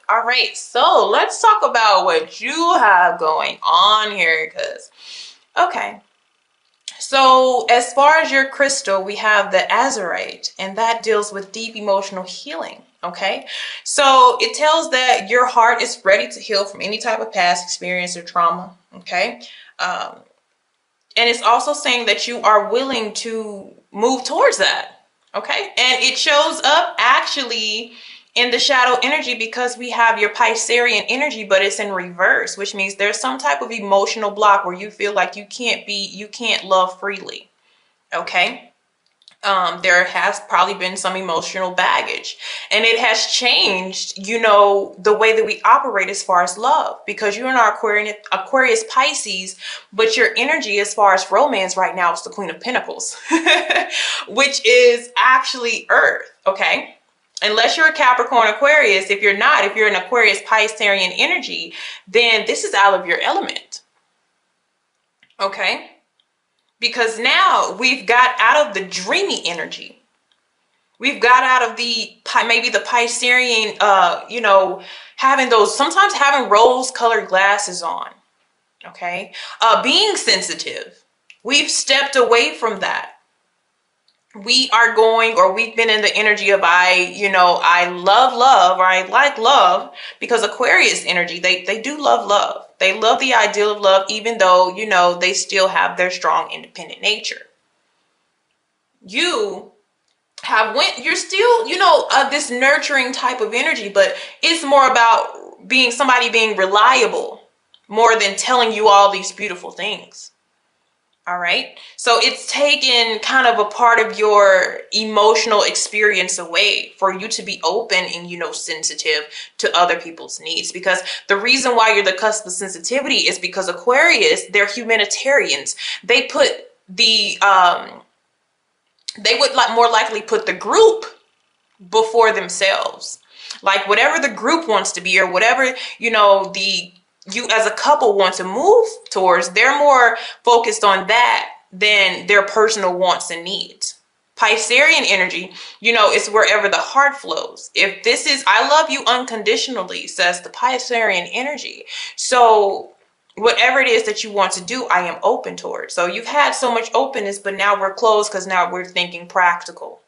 All right, so let's talk about what you have going on here, because, okay. So as far as your crystal, we have the azurite, and that deals with deep emotional healing. Okay, so it tells that your heart is ready to heal from any type of past experience or trauma. Okay, um, and it's also saying that you are willing to move towards that. Okay, and it shows up actually in the shadow energy because we have your Piscean energy, but it's in reverse, which means there's some type of emotional block where you feel like you can't love freely. Okay, there has probably been some emotional baggage, and it has changed, the way that we operate as far as love, because you're in our Aquarius Pisces, but your energy as far as romance right now is the Queen of Pentacles, which is actually Earth. Okay, unless you're a Capricorn Aquarius. If you're not, if you're an Aquarius Piscean energy, then this is out of your element. Okay, because now we've got out of the dreamy energy. We've got out of maybe the Piscean, sometimes having rose colored glasses on. Okay, being sensitive. We've stepped away from that. We've been in the energy of I love, or I like love, because Aquarius energy, they do love. They love the ideal of love, even though, they still have their strong independent nature. You're still, this nurturing type of energy, but it's more about being reliable more than telling you all these beautiful things. All right. So it's taken kind of a part of your emotional experience away for you to be open and, sensitive to other people's needs. Because the reason why you're the cusp of sensitivity is because Aquarius, they're humanitarians. They would more likely put the group before themselves. Like whatever the group wants to be, or whatever, you as a couple want to move towards, they're more focused on that than their personal wants and needs. Piscean energy, it's wherever the heart flows. If this is, I love you unconditionally, says the Piscean energy. So whatever it is that you want to do, I am open towards. So you've had so much openness, but now we're closed because now we're thinking practical.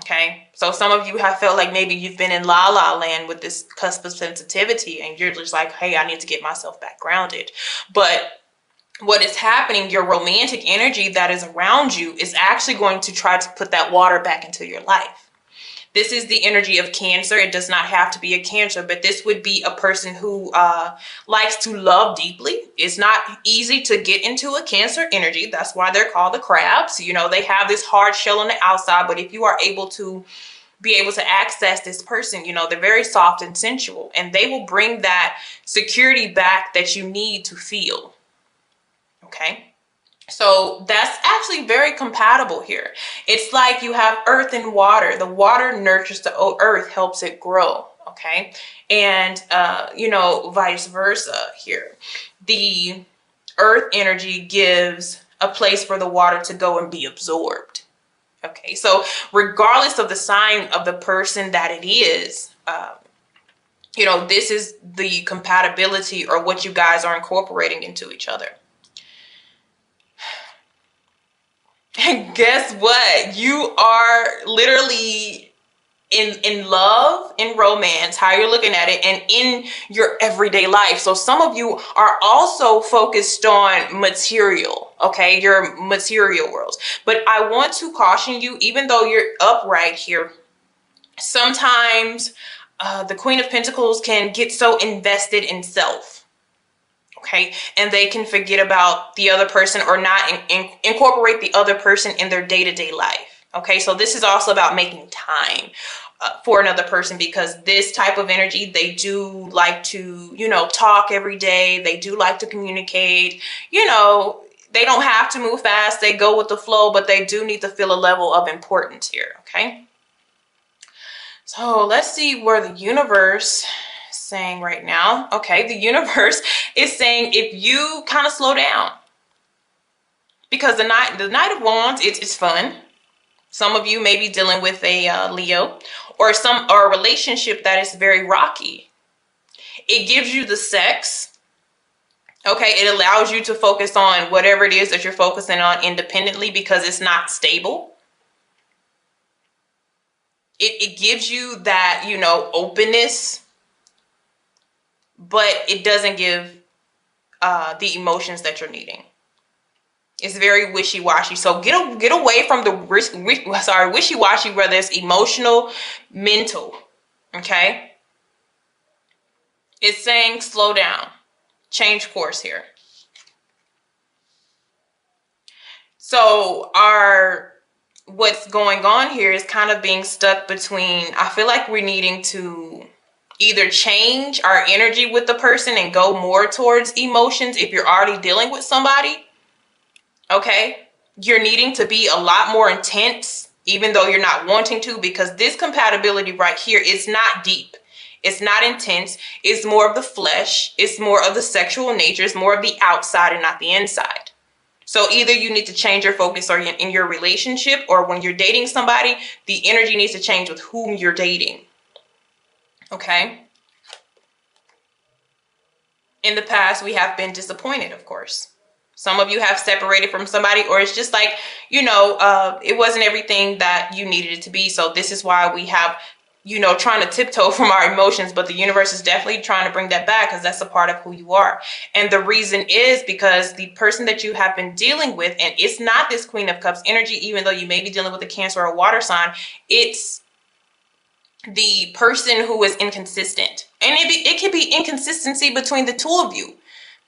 Okay, so some of you have felt like maybe you've been in la la land with this cusp of sensitivity, and you're just like, hey, I need to get myself back grounded. But what is happening, your romantic energy that is around you is actually going to try to put that water back into your life. This is the energy of Cancer. It does not have to be a Cancer, but this would be a person who likes to love deeply. It's not easy to get into a Cancer energy. That's why they're called the crabs. They have this hard shell on the outside, but if you are able to access this person, they're very soft and sensual, and they will bring that security back that you need to feel. Okay. So that's actually very compatible here. It's like you have earth and water. The water nurtures the earth, helps it grow. Okay. And, vice versa here. The earth energy gives a place for the water to go and be absorbed. Okay. So regardless of the sign of the person that it is, this is the compatibility, or what you guys are incorporating into each other. And guess what? You are literally in love, in romance, how you're looking at it, and in your everyday life. So some of you are also focused on material, okay, your material worlds. But I want to caution you, even though you're upright here, sometimes the Queen of Pentacles can get so invested in self. Okay, and they can forget about the other person, or not incorporate the other person in their day-to-day life. Okay, so this is also about making time for another person, because this type of energy, they do like to, talk every day. They do like to communicate. They don't have to move fast. They go with the flow, but they do need to feel a level of importance here. Okay, so let's see where the universe saying right now. Okay, the universe is saying if you kind of slow down, because the Knight of Wands, it's fun. Some of you may be dealing with a Leo, or a relationship that is very rocky. It gives you the sex. Okay, it allows you to focus on whatever it is that you're focusing on independently because it's not stable. It gives you that, you know, openness, but it doesn't give the emotions that you're needing. It's very wishy-washy. So get away from the wishy-washy, whether it's emotional, mental. Okay, it's saying slow down, change course here. So what's going on here is kind of being stuck between, I feel like we're needing to either change our energy with the person and go more towards emotions if you're already dealing with somebody. Okay, you're needing to be a lot more intense even though you're not wanting to, because this compatibility right here is not deep. It's not intense. It's more of the flesh. It's more of the sexual nature. It's more of the outside and not the inside. So either you need to change your focus or in your relationship, or when you're dating somebody, the energy needs to change with whom you're dating. Okay? In the past, we have been disappointed, of course. Some of you have separated from somebody, or it's just like, you know, it wasn't everything that you needed it to be. So this is why we have, you know, trying to tiptoe from our emotions, but the universe is definitely trying to bring that back because that's a part of who you are. And the reason is because the person that you have been dealing with, and it's not this Queen of Cups energy, even though you may be dealing with a Cancer or a water sign, it's the person who is inconsistent. And it can be inconsistency between the two of you.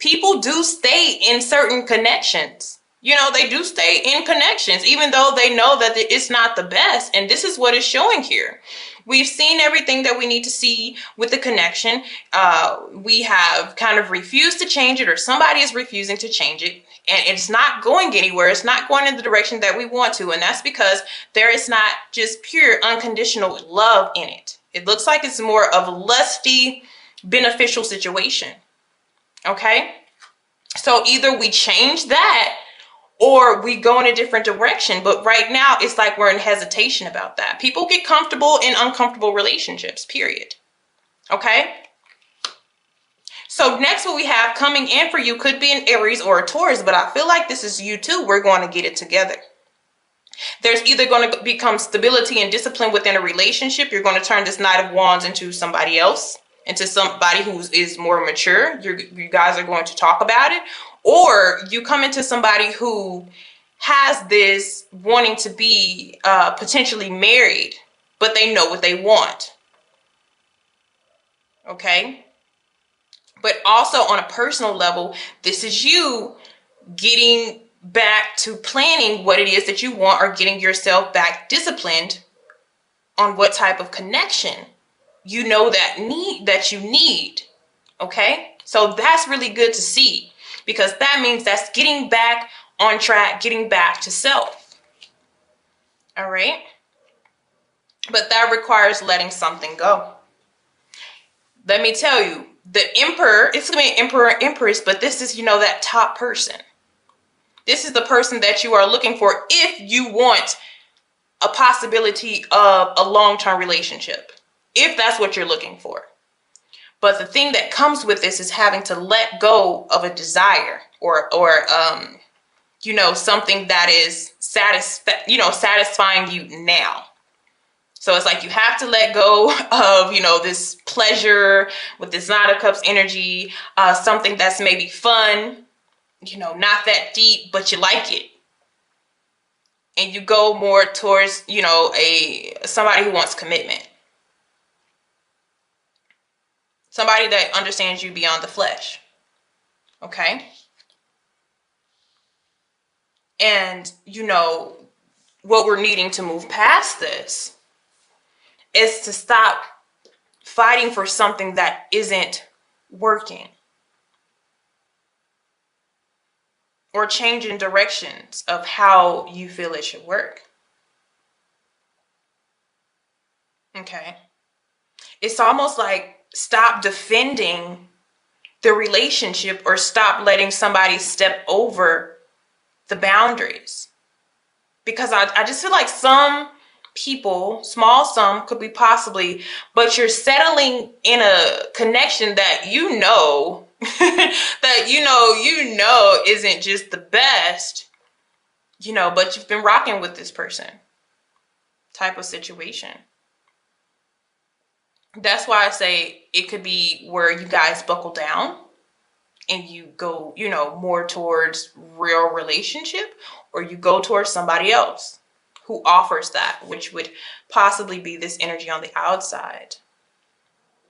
People do stay in certain connections. You know, they do stay in connections, even though they know that it's not the best. And this is what it's showing here. We've seen everything that we need to see with the connection. We have kind of refused to change it, or somebody is refusing to change it. And it's not going anywhere. It's not going in the direction that we want to. And that's because there is not just pure unconditional love in it. It looks like it's more of a lusty, beneficial situation. Okay, so either we change that or we go in a different direction. But right now it's like we're in hesitation about that. People get comfortable in uncomfortable relationships, period. Okay, so next what we have coming in for you could be an Aries or a Taurus, but I feel like this is you too. We're going to get it together. There's either going to become stability and discipline within a relationship. You're going to turn this Knight of Wands into somebody else, into somebody who is more mature. You guys are going to talk about it. Or you come into somebody who has this wanting to be potentially married, but they know what they want. Okay? But also on a personal level, this is you getting back to planning what it is that you want, or getting yourself back disciplined on what type of connection you know that you need. Okay, so that's really good to see, because that means that's getting back on track, getting back to self. All right, but that requires letting something go. Let me tell you, the emperor, it's gonna be an emperor, empress, but this is, you know, that top person. This is the person that you are looking for if you want a possibility of a long-term relationship, if that's what you're looking for. But the thing that comes with this is having to let go of a desire, or you know, something that is satisfying you now. So it's like you have to let go of, you know, this pleasure with this Knight of Cups energy, something that's maybe fun, you know, not that deep, but you like it. And you go more towards, you know, somebody who wants commitment. Somebody that understands you beyond the flesh. Okay? And, you know, what we're needing to move past this is to stop fighting for something that isn't working, or changing directions of how you feel it should work. Okay? It's almost like stop defending the relationship, or stop letting somebody step over the boundaries. Because I just feel like some people, small sum could be possibly, but you're settling in a connection that you know that you know isn't just the best, but you've been rocking with this person type of situation. That's why I say it could be where you guys buckle down and you go, more towards real relationship, or you go towards somebody else who offers that, which would possibly be this energy on the outside.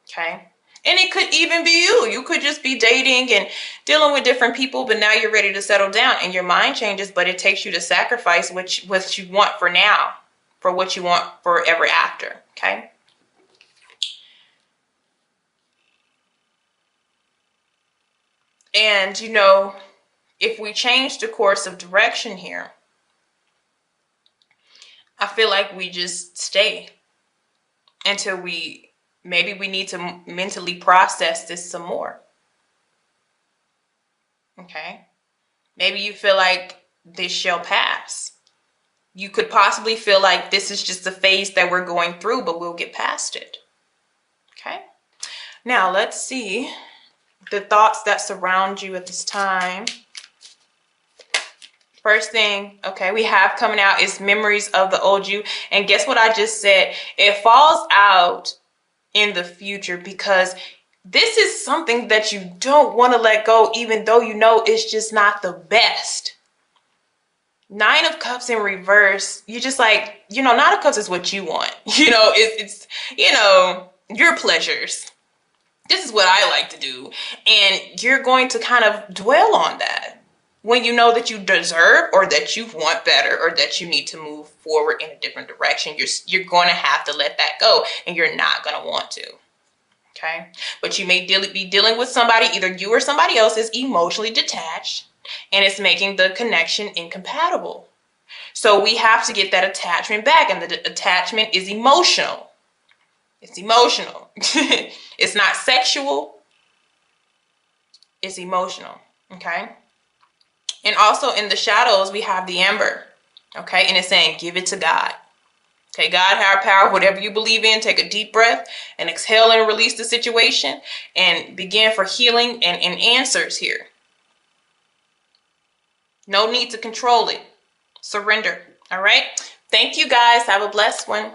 Okay. And it could even be you. You could just be dating and dealing with different people, but now you're ready to settle down and your mind changes, but it takes you to sacrifice what you want for now, for what you want forever after. Okay. And, if we change the course of direction here, I feel like we just stay until maybe we need to mentally process this some more. Okay. Maybe you feel like this shall pass. You could possibly feel like this is just a phase that we're going through, but we'll get past it. Okay. Now let's see the thoughts that surround you at this time. First thing, okay, we have coming out is memories of the old you. And guess what I just said? It falls out in the future because this is something that you don't want to let go, even though you know it's just not the best. 9 of Cups in reverse. You just like, 9 of Cups is what you want. It's your pleasures. This is what I like to do. And you're going to kind of dwell on that when you know that you deserve, or that you want better, or that you need to move forward in a different direction. You're going to have to let that go, and you're not going to want to. Okay. But you may be dealing with somebody, either you or somebody else is emotionally detached, and it's making the connection incompatible. So we have to get that attachment back, and the attachment is emotional. It's emotional. It's not sexual. It's emotional. Okay. And also in the shadows, we have the Ember. Okay. And it's saying, give it to God. Okay. God, higher power, whatever you believe in, take a deep breath and exhale and release the situation and begin for healing and answers here. No need to control it. Surrender. All right. Thank you guys. Have a blessed one.